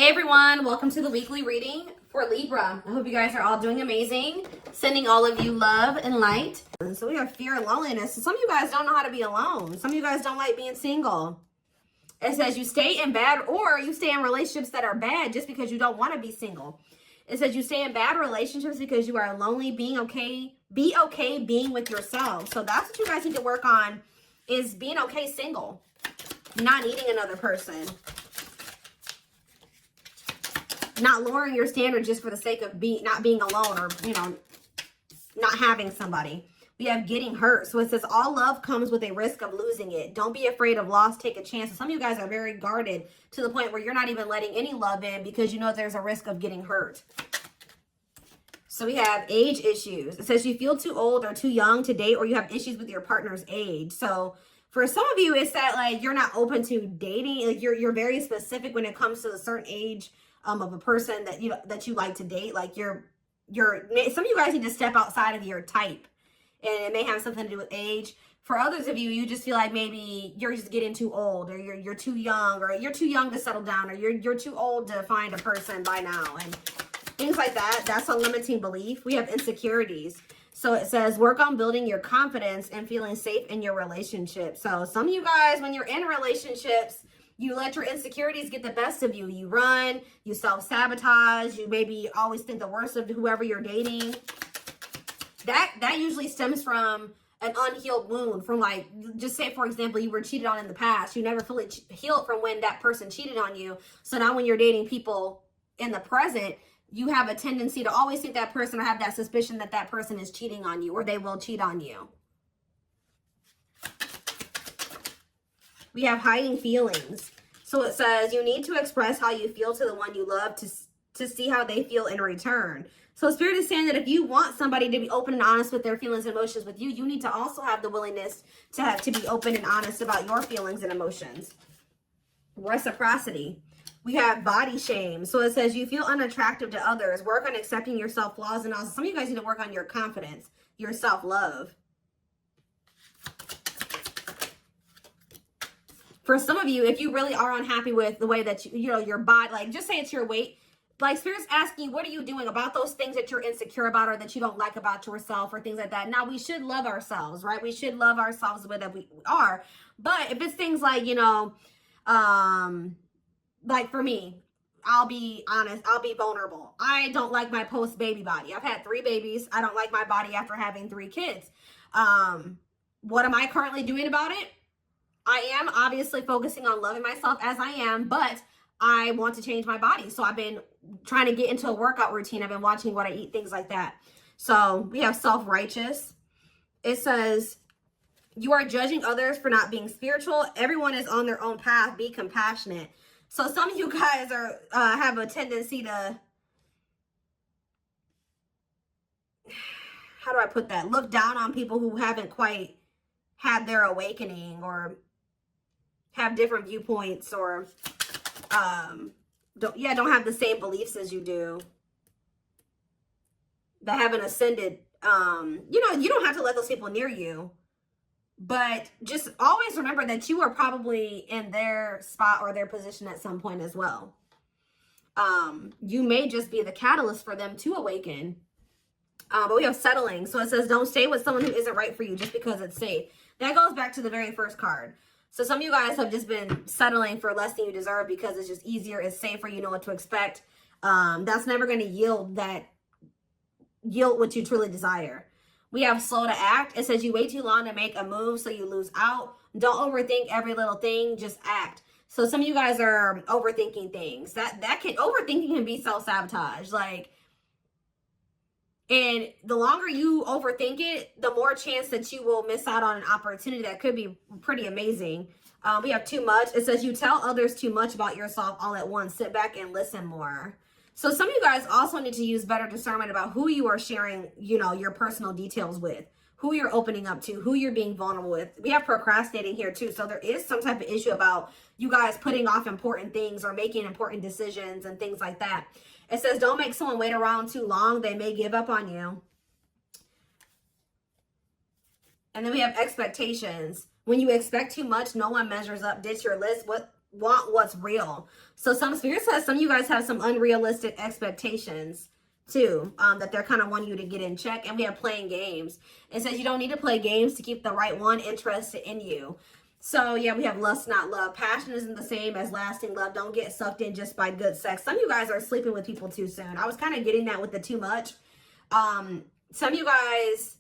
Hey everyone, welcome to the weekly reading for Libra. I hope you guys are all doing amazing. Sending all of you love and light. So we have fear and loneliness. So some of you guys don't know how to be alone. Some of you guys don't like being single. It says you stay in bad or you stay in relationships that are bad just because you don't want to be single. It says you stay in bad relationships because you are lonely. Be okay being with yourself. So that's what you guys need to work on, is being okay single. Not needing another person. Not lowering your standard just for the sake of not being alone, or, you know, not having somebody. We have getting hurt. So it says all love comes with a risk of losing it. Don't be afraid of loss. Take a chance. Some of you guys are very guarded to the point where you're not even letting any love in because you know there's a risk of getting hurt. So we have age issues. It says you feel too old or too young to date, or you have issues with your partner's age. So for some of you, it's that like you're not open to dating. Like you're very specific when it comes to a certain age of a person that you like to date. Like some of you guys need to step outside of your type, and it may have something to do with age. For others of you, you just feel like maybe you're just getting too old, or you're too young, or you're too young to settle down, or you're too old to find a person by now, and things like that. That's a limiting belief. We have insecurities. So it says work on building your confidence and feeling safe in your relationship. So some of you guys, when you're in relationships, you let your insecurities get the best of you. You run, you self-sabotage, you maybe always think the worst of whoever you're dating. That usually stems from an unhealed wound, from like, just say for example, you were cheated on in the past. You never fully healed from when that person cheated on you. So now when you're dating people in the present, you have a tendency to always think that person, or have that suspicion that that person is cheating on you, or they will cheat on you. We have hiding feelings. So it says you need to express how you feel to the one you love to see how they feel in return. So Spirit is saying that if you want somebody to be open and honest with their feelings and emotions with you, you need to also have the willingness to be open and honest about your feelings and emotions. Reciprocity. We have body shame. So it says you feel unattractive to others. Work on accepting yourself, flaws and all. Some of you guys need to work on your confidence, your self-love. For some of you, if you really are unhappy with the way that you know your body, like just say it's your weight, like Spirit's asking you, what are you doing about those things that you're insecure about, or that you don't like about yourself, or things like that. Now, we should love ourselves, right? We should love ourselves the way that we are. But if it's things like, you know, like for me, I'll be honest, I'll be vulnerable. I don't like my post-baby body. I've had 3 babies. I don't like my body after having 3 kids. What am I currently doing about it? I am obviously focusing on loving myself as I am, but I want to change my body. So I've been trying to get into a workout routine. I've been watching what I eat, things like that. So we have self-righteous. It says you are judging others for not being spiritual. Everyone is on their own path. Be compassionate. So some of you guys are have a tendency to, how do I put that? Look down on people who haven't quite had their awakening, or have different viewpoints, or don't have the same beliefs as you do, that haven't ascended. You know, you don't have to let those people near you, but just always remember that you are probably in their spot or their position at some point as well. You may just be the catalyst for them to awaken. But we have settling. So it says don't stay with someone who isn't right for you just because it's safe. That goes back to the very first card. So some of you guys have just been settling for less than you deserve because it's just easier, it's safer, you know what to expect. That's never going to yield what you truly desire. We have slow to act. It says you wait too long to make a move, so you lose out. Don't overthink every little thing, just act. So some of you guys are overthinking things. Overthinking can be self-sabotage. Like, and the longer you overthink it, the more chance that you will miss out on an opportunity that could be pretty amazing. We have too much. It says you tell others too much about yourself all at once. Sit back and listen more. So some of you guys also need to use better discernment about who you are sharing, you know, your personal details with, who you're opening up to, who you're being vulnerable with. We have procrastinating here too. So there is some type of issue about you guys putting off important things or making important decisions and things like that. It says don't make someone wait around too long. They may give up on you. And then we have expectations. When you expect too much, no one measures up. Ditch your list. want what's real. So some Spirit says some of you guys have some unrealistic expectations too, that they're kind of wanting you to get in check. And we have playing games. It says you don't need to play games to keep the right one interested in you. So yeah, we have lust, not love. Passion isn't the same as lasting love. Don't get sucked in just by good sex. Some of you guys are sleeping with people too soon. I was kind of getting that with the too much. Some of you guys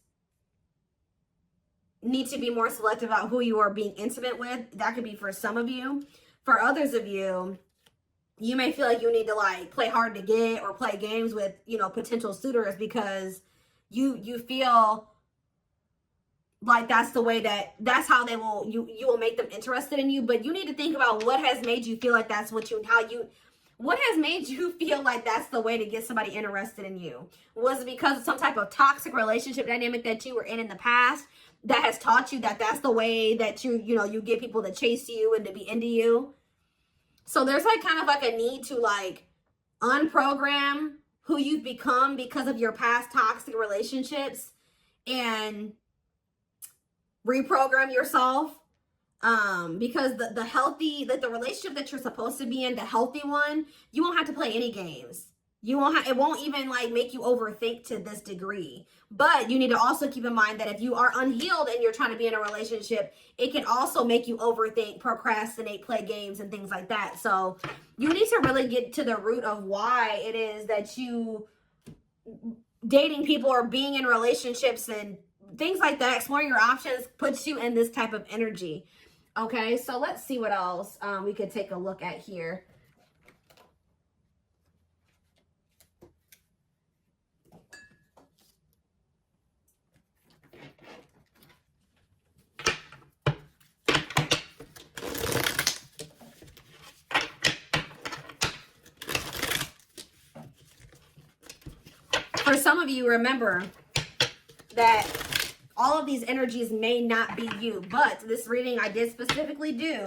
need to be more selective about who you are being intimate with. That could be for some of you. For others of you, you may feel like you need to like play hard to get or play games with, you know, potential suitors because you feel like that's the way that's how they will, you will make them interested in you. But you need to think about what has made you feel like that's what what has made you feel like that's the way to get somebody interested in you? Was it because of some type of toxic relationship dynamic that you were in the past that has taught you that that's the way that you get people to chase you and to be into you? So there's like kind of like a need to like unprogram who you've become because of your past toxic relationships and reprogram yourself, because the healthy, like the relationship that you're supposed to be in, the healthy one, you won't have to play any games. It won't even like make you overthink to this degree. But you need to also keep in mind that if you are unhealed and you're trying to be in a relationship, it can also make you overthink, procrastinate, play games and things like that. So you need to really get to the root of why it is that you dating people or being in relationships and things like that, exploring your options puts you in this type of energy. Okay, so let's see what else we could take a look at here. For some of you, remember that all of these energies may not be you, but this reading I did specifically do,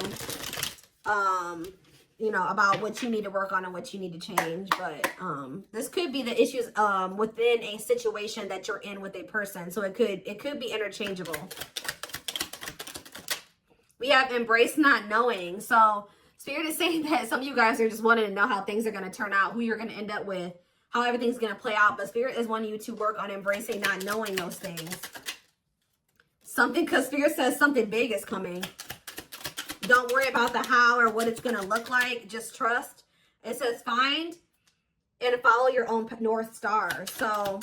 you know, about what you need to work on and what you need to change. But this could be the issues within a situation that you're in with a person. So it could be interchangeable. We have embrace not knowing. So Spirit is saying that some of you guys are just wanting to know how things are going to turn out, who you're going to end up with, how everything's going to play out. But Spirit is wanting you to work on embracing not knowing those things. Because Spirit says something big is coming. Don't worry about the how or what it's going to look like. Just trust. It says find and follow your own North Star. So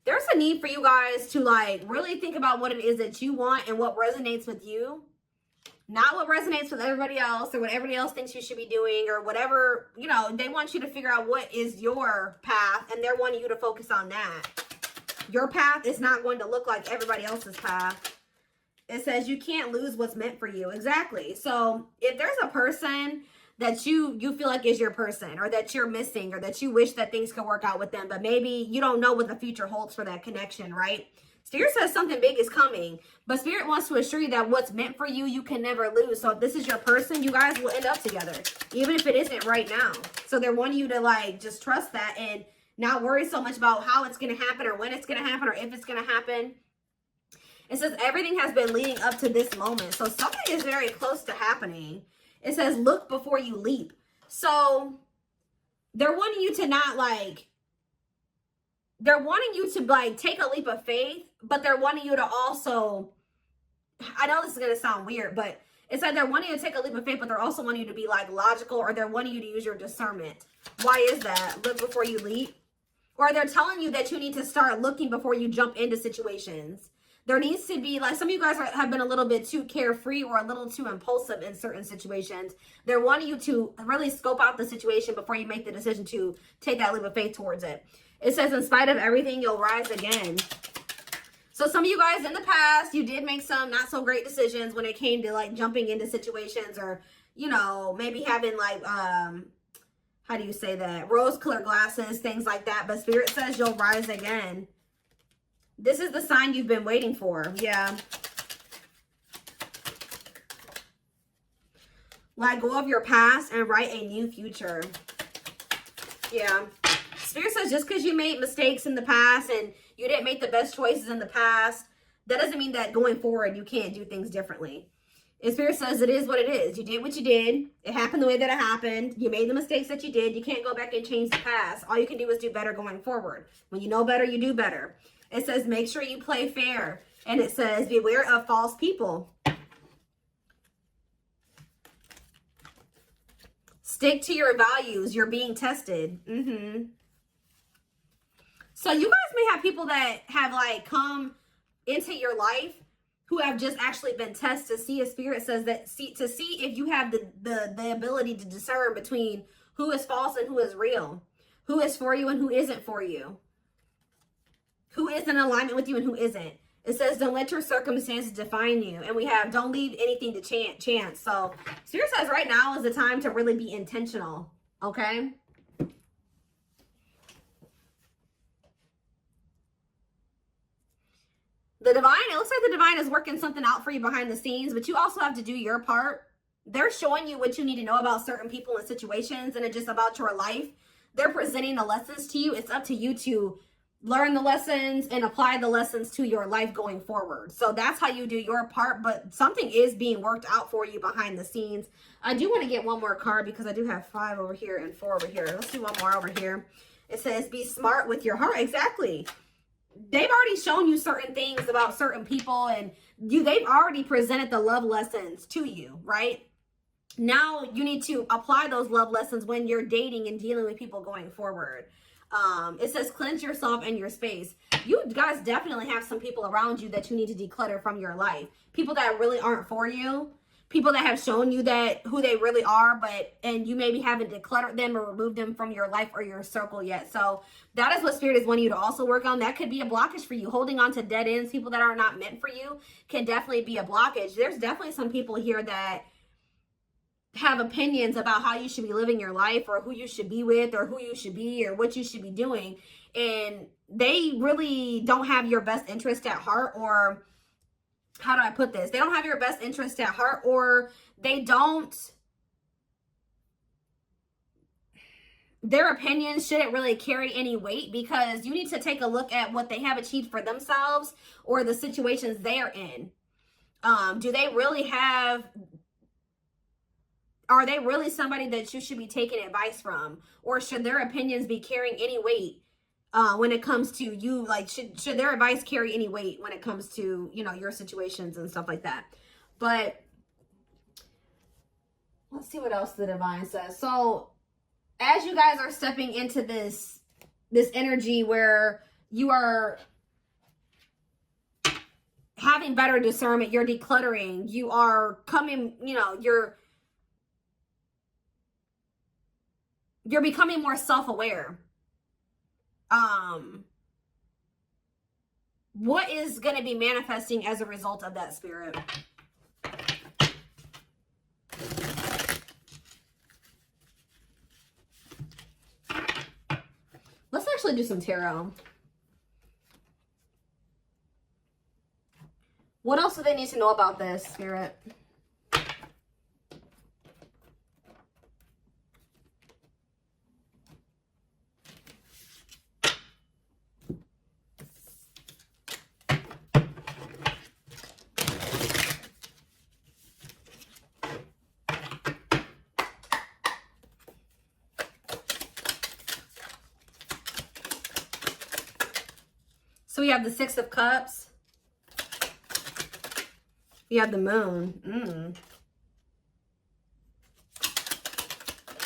there's a need for you guys to like really think about what it is that you want and what resonates with you. Not what resonates with everybody else or what everybody else thinks you should be doing or whatever. You know, they want you to figure out what is your path and they're wanting you to focus on that. Your path is not going to look like everybody else's path. It says you can't lose what's meant for you. Exactly. So if there's a person that you feel like is your person or that you're missing or that you wish that things could work out with them, but maybe you don't know what the future holds for that connection, right? Spirit says something big is coming, but Spirit wants to assure you that what's meant for you, you can never lose. So if this is your person, you guys will end up together, even if it isn't right now. So they're wanting you to like just trust that and not worry so much about how it's going to happen or when it's going to happen or if it's going to happen. It says everything has been leading up to this moment. So something is very close to happening. It says look before you leap. So they're wanting you to not like, they're wanting you to like take a leap of faith, but they're wanting you to also, I know this is going to sound weird, but it's like they're wanting you to take a leap of faith, but they're also wanting you to be like logical, or they're wanting you to use your discernment. Why is that? Look before you leap. Or they're telling you that you need to start looking before you jump into situations. There needs to be like, some of you guys have been a little bit too carefree or a little too impulsive in certain situations. They're wanting you to really scope out the situation before you make the decision to take that leap of faith towards it. It says, in spite of everything, you'll rise again. So some of you guys in the past, you did make some not so great decisions when it came to like jumping into situations or, you know, maybe having like, how do you say that? Rose-colored glasses, things like that. But Spirit says you'll rise again. This is the sign you've been waiting for. Yeah. Let go of your past and write a new future. Yeah. Spirit says just because you made mistakes in the past and you didn't make the best choices in the past that doesn't mean that going forward you can't do things differently. And Spirit says it is what it is. You did what you did. It happened the way that it happened. You made the mistakes that you did. You can't go back and change the past. All you can do is do better going forward. When you know better, you do better. It says make sure you play fair. And it says beware of false people. Stick to your values. You're being tested. So you guys may have people that have like come into your life who have just actually been tested to see, a Spirit says that to see if you have the ability to discern between who is false and who is real, who is for you and who isn't for you, who is in alignment with you and who isn't. It says don't let your circumstances define you, and we have don't leave anything to chance. So Spirit says right now is the time to really be intentional. Okay. The divine, it looks like the divine is working something out for you behind the scenes, but you also have to do your part. They're showing you what you need to know about certain people and situations, and it's just about your life. They're presenting the lessons to you. It's up to you to learn the lessons and apply the lessons to your life going forward. So that's how you do your part, but something is being worked out for you behind the scenes. I do want to get one more card because I do have 5 over here and 4 over here. Let's do one more over here. It says be smart with your heart. Exactly. They've already shown you certain things about certain people, and they've already presented the love lessons to you, right? Now you need to apply those love lessons when you're dating and dealing with people going forward. It says cleanse yourself and your space. You guys definitely have some people around you that you need to declutter from your life. People that really aren't for you. People that have shown you that who they really are, and you maybe haven't decluttered them or removed them from your life or your circle yet. So that is what Spirit is wanting you to also work on. That could be a blockage for you. Holding on to dead ends, people that are not meant for you, can definitely be a blockage. There's definitely some people here that have opinions about how you should be living your life, or who you should be with, or who you should be, or what you should be doing. And they really don't have your best interest at heart, or how do I put this? They don't have your best interest at heart, or their opinions shouldn't really carry any weight, because you need to take a look at what they have achieved for themselves or the situations they are in. Do they really are they really somebody that you should be taking advice from? Or should their opinions be carrying any weight when it comes to you? Like, should their advice carry any weight when it comes to, your situations and stuff like that? But let's see what else the divine says. So as you guys are stepping into this energy where you are having better discernment, you're decluttering, you are coming, you're becoming more self-aware. What is going to be manifesting as a result of that, Spirit? Let's actually do some tarot. What else do they need to know about this, Spirit? So we have the 6 of Cups. We have the Moon.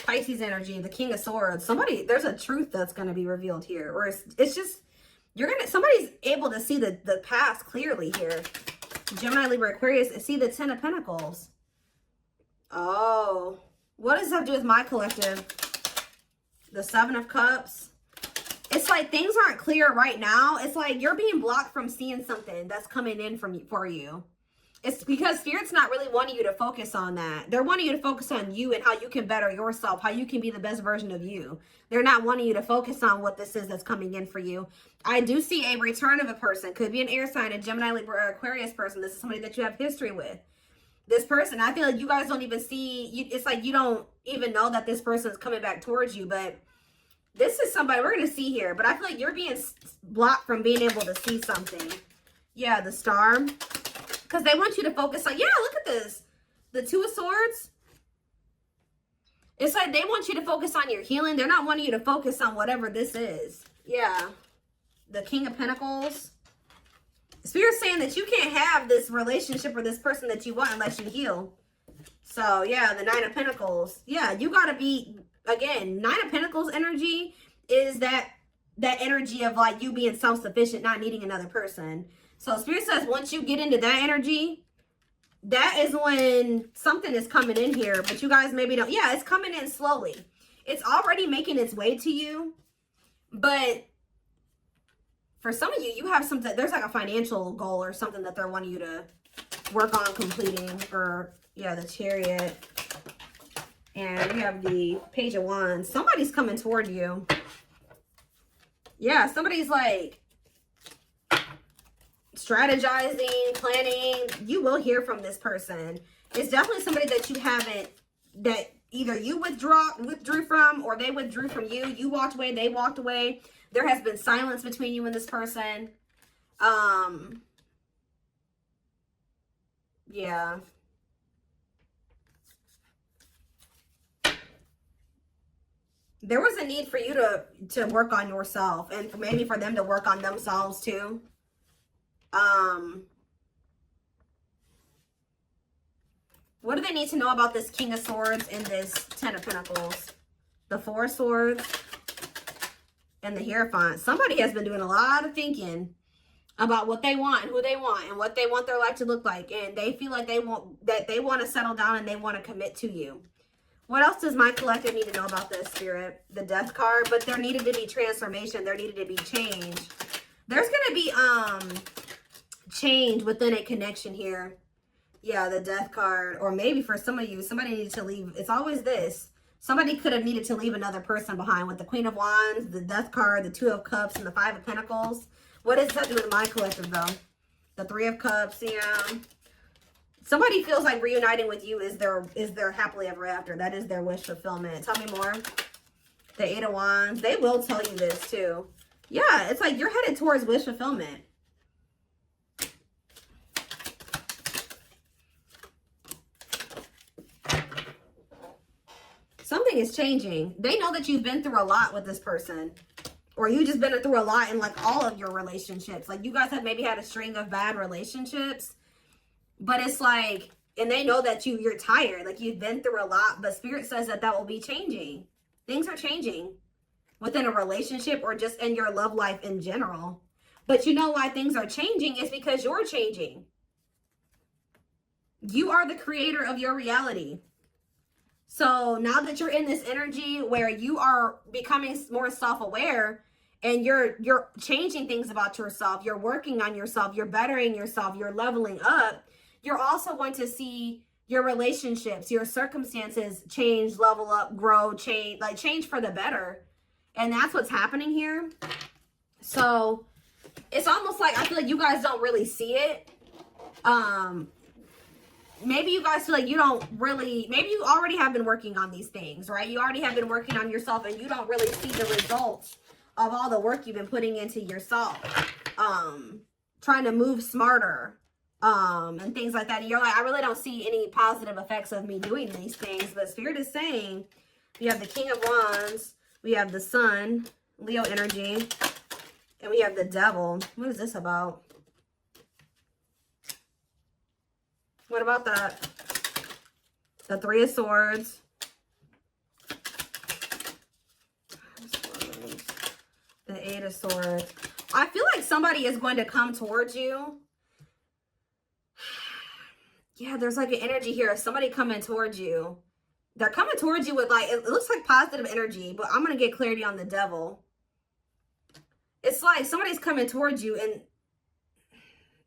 Pisces energy, the King of Swords. There's a truth that's going to be revealed here. Or it's just, somebody's able to see the past clearly here. Gemini, Libra, Aquarius, see the 10 of Pentacles. Oh, what does that have to do with my collective? The 7 of Cups. It's like things aren't clear right now. It's like you're being blocked from seeing something that's coming in for you. It's because Spirit's not really wanting you to focus on that. They're wanting you to focus on you and how you can better yourself, how you can be the best version of you. They're not wanting you to focus on what this is that's coming in for you. I do see a return of a person. Could be an air sign, a Gemini, Libra, or Aquarius person. This is somebody that you have history with. This person, I feel like you guys don't even see, it's like you don't even know that this person is coming back towards you, but this is somebody we're going to see here. But I feel like you're being blocked from being able to see something. Yeah, the Star. Because they want you to focus on, yeah, look at this. The Two of Swords. It's like they want you to focus on your healing. They're not wanting you to focus on whatever this is. Yeah. The King of Pentacles. Spirit's saying that you can't have this relationship or this person that you want unless you heal. So, yeah, the Nine of Pentacles. Yeah, you got to be, again, Nine of Pentacles energy is that energy of like you being self-sufficient, not needing another person. So Spirit says once you get into that energy, that is when something is coming in here, but you guys maybe don't. Yeah, it's coming in slowly. It's already making its way to you, but for some of you, you have something, there's like a financial goal or something that they're wanting you to work on completing. Or yeah, the Chariot. And we have the Page of Wands. Somebody's coming toward you. Yeah, somebody's like strategizing, planning. You will hear from this person. It's definitely somebody that you haven't, that either you withdrew from, or they withdrew from you. You walked away, they walked away. There has been silence between you and this person. Yeah. There was a need for you to work on yourself, and maybe for them to work on themselves too. What do they need to know about this King of Swords and this Ten of Pentacles? The Four of Swords and the Hierophant. Somebody has been doing a lot of thinking about what they want and who they want and what they want their life to look like, and they feel like they want to settle down and they want to commit to you. What else does my collective need to know about this, Spirit? The Death card, but there needed to be transformation. There needed to be change. There's going to be change within a connection here. Yeah, the Death card. Or maybe for some of you, somebody needed to leave. It's always this. Somebody could have needed to leave another person behind with the Queen of Wands, the Death card, the Two of Cups, and the Five of Pentacles. What does that do with my collective, though? The Three of Cups, yeah. Somebody feels like reuniting with you is their happily ever after. That is their wish fulfillment. Tell me more. The Eight of Wands. They will tell you this too. Yeah, it's like you're headed towards wish fulfillment. Something is changing. They know that you've been through a lot with this person. Or you just been through a lot in like all of your relationships. Like you guys have maybe had a string of bad relationships. But it's like, and they know that you're tired. Like you've been through a lot. But Spirit says that will be changing. Things are changing within a relationship or just in your love life in general. But you know why things are changing is because you're changing. You are the creator of your reality. So now that you're in this energy where you are becoming more self-aware and you're changing things about yourself, you're working on yourself, you're bettering yourself, you're leveling up, you're also going to see your relationships, your circumstances change, level up, grow, change for the better. And that's what's happening here. So it's almost like I feel like you guys don't really see it. Maybe you guys feel like you don't really, maybe you already have been working on these things, right? You already have been working on yourself and you don't really see the results of all the work you've been putting into yourself. Trying to move smarter, and things like that. And you're like, I really don't see any positive effects of me doing these things. But Spirit is saying, we have the King of Wands, we have the Sun, Leo energy, and we have the Devil. What is this about? What about that? The Three of Swords. The Eight of Swords. I feel like somebody is going to come towards you. Yeah, there's like an energy here of somebody coming towards you. They're coming towards you with like, it looks like positive energy, but I'm going to get clarity on the Devil. It's like somebody's coming towards you and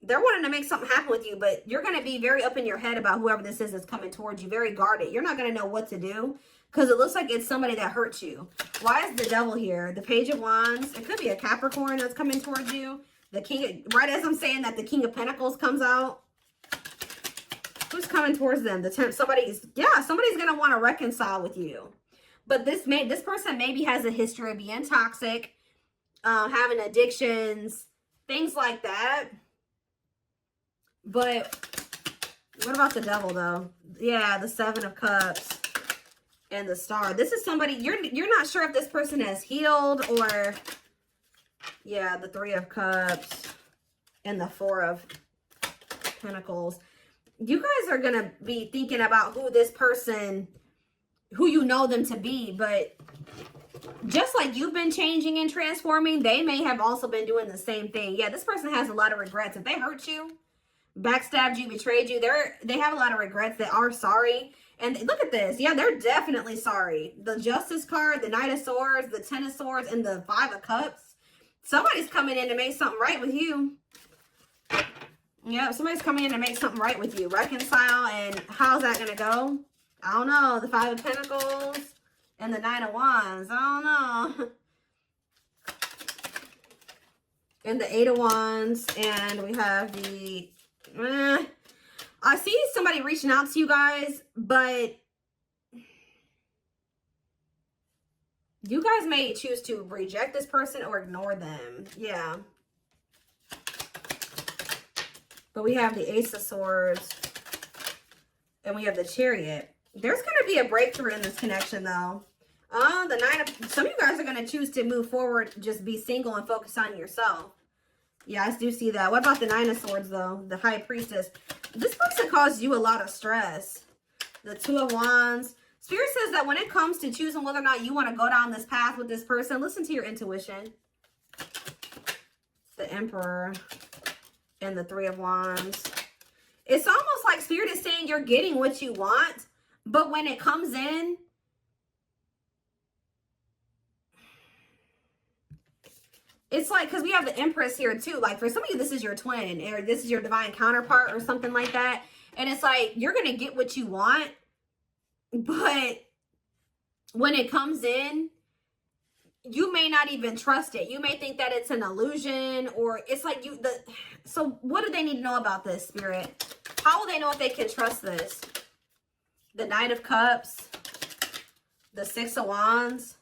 they're wanting to make something happen with you, but you're going to be very up in your head about whoever this is that's coming towards you, very guarded. You're not going to know what to do because it looks like it's somebody that hurts you. Why is the Devil here? The Page of Wands. It could be a Capricorn that's coming towards you. The King, right as I'm saying that, the King of Pentacles comes out. Who's coming towards them? Somebody's going to want to reconcile with you. But this person maybe has a history of being toxic, having addictions, things like that. But what about the devil, though? Yeah, the 7 of Cups and the Star. This is somebody, you're not sure if this person has healed or, yeah, the 3 of Cups and the 4 of Pentacles. You guys are going to be thinking about who this person, who you know them to be, but just like you've been changing and transforming, they may have also been doing the same thing. Yeah, this person has a lot of regrets. If they hurt you, backstabbed you, betrayed you, they have a lot of regrets. They are sorry. And look at this. Yeah, they're definitely sorry. The Justice card, the Knight of Swords, the 10 of Swords, and the 5 of Cups. Somebody's coming in to make something right with you. Yeah, somebody's coming in to make something right with you. Reconcile, and how's that going to go? I don't know. The 5 of Pentacles and the 9 of Wands. I don't know. And the 8 of Wands. And we have the... I see somebody reaching out to you guys, but you guys may choose to reject this person or ignore them. Yeah. But we have the Ace of Swords and we have the Chariot. There's going to be a breakthrough in this connection, though. The 9 of... Some of you guys are going to choose to move forward, just be single and focus on yourself. Yeah, I do see that. What about the 9 of Swords, though? The High Priestess. This person caused you a lot of stress. The 2 of Wands. Spirit says that when it comes to choosing whether or not you want to go down this path with this person, listen to your intuition. The Emperor and the 3 of Wands. It's almost like Spirit is saying you're getting what you want, but when it comes in, it's like, because we have the Empress here too. Like for some of you, this is your twin or this is your divine counterpart or something like that. And it's like, you're going to get what you want. But when it comes in, you may not even trust it. You may think that it's an illusion, or it's like so what do they need to know about this, Spirit? How will they know if they can trust this? The Knight of Cups, the 6 of Wands,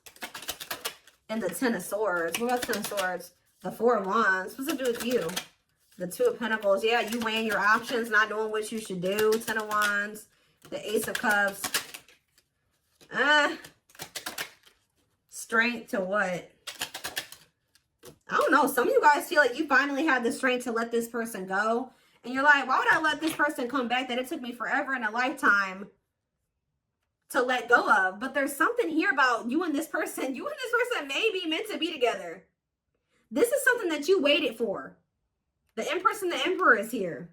and the 10 of Swords. What about 10 of Swords? The 4 of Wands. What's it do with you? The 2 of Pentacles. Yeah, you weighing your options, not knowing what you should do. 10 of Wands. The Ace of Cups. Strength to what? I don't know. Some of you guys feel like you finally had the strength to let this person go. And you're like, why would I let this person come back that it took me forever in a lifetime to let go of? But there's something here about you and this person. You and this person may be meant to be together. This is something that you waited for. The Empress and the Emperor is here.